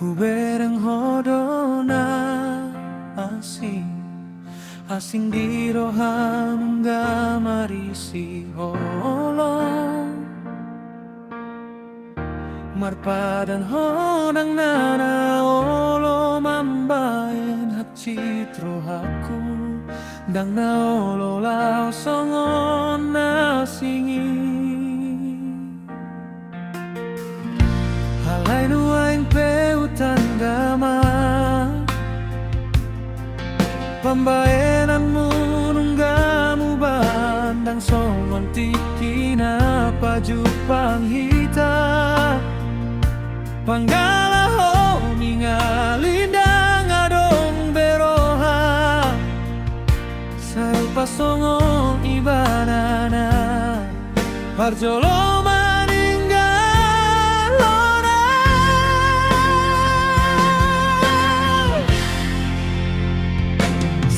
Hubereng hodona asing di roham marisi holong marpadan honang nana olo mambayan hak citro haku dang na olo lao songon nasingi halay nuaing peutan gama pambayananmu nunggamu bandang songon tiki na pajupang hita panggalaho ningalindang adong beroha sarupa songon ibanana parjolo maninggalona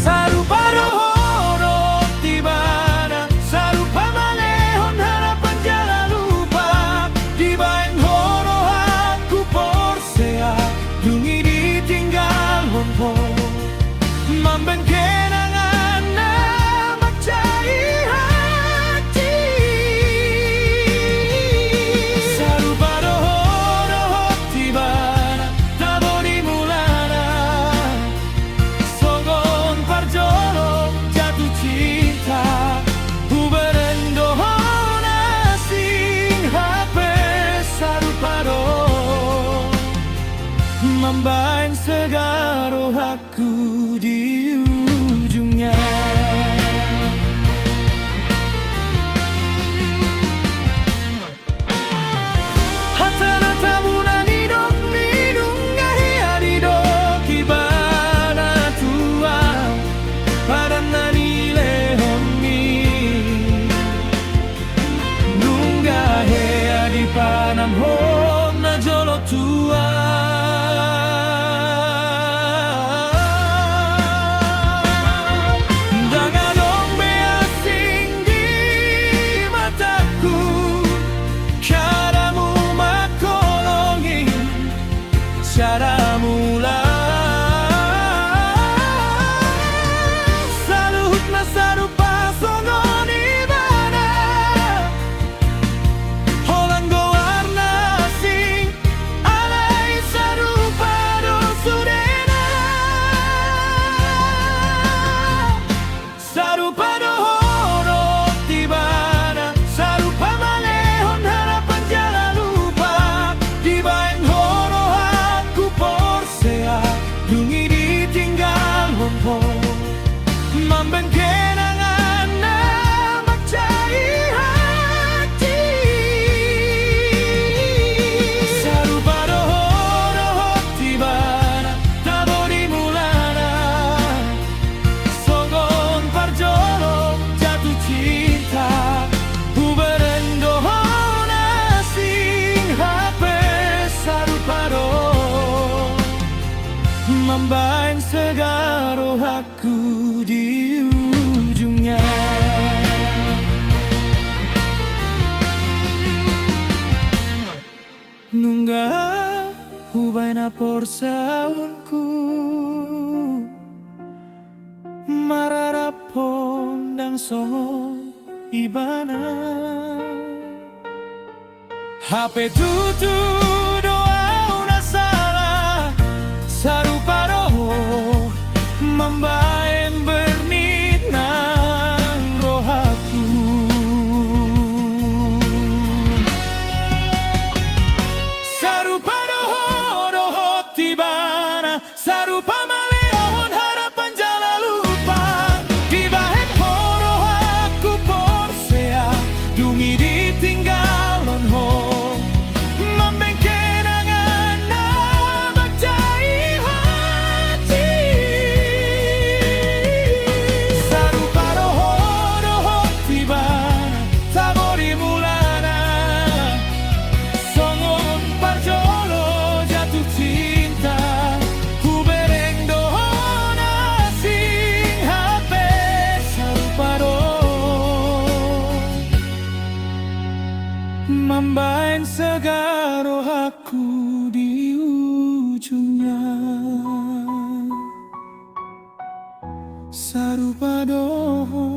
sarupa dohoro tibana sarupa malehon harapan jala lupa dibaeng horo aku porsea dungi ditinggal honho mambeng kenangan na macai hati sarupa dohoro tibana taboni mulana songon parjolo jatuh cinta huberen dohona sing hape sarupa doh mambaeng segaro aku di ujungnya hatana tabuna nidok minung ngahi adidok ibana tua parana nilehongi nunggahe adipanam hon na jolo tua dangadong beasing di mataku caramu makolongi caramu saluhut na sarupa songon ibana holang gowarna sing alay sarupa dosudena sarupa dohoro tibana sarupa malehon harapan jala lupa dibaeng horo aku porsea dungi ditinggal honho mambeng kenangan na macai hati sarupa dohoro tibana taboni mulana songon parjolo jatuh cinta huberen dohona sing hape sarupa doh mambaeng segaro aku di ujungnya nunggah hubaina porsaurku mararapon dang songon ibana HP tutu doa una salah sarupa roh mambaeng bernit nang rohaku sarupa doho tibana sarupa malehon harapan jala lupa dibahen horo aku porsea dungi ditinggal honho mambeng sarupa doho.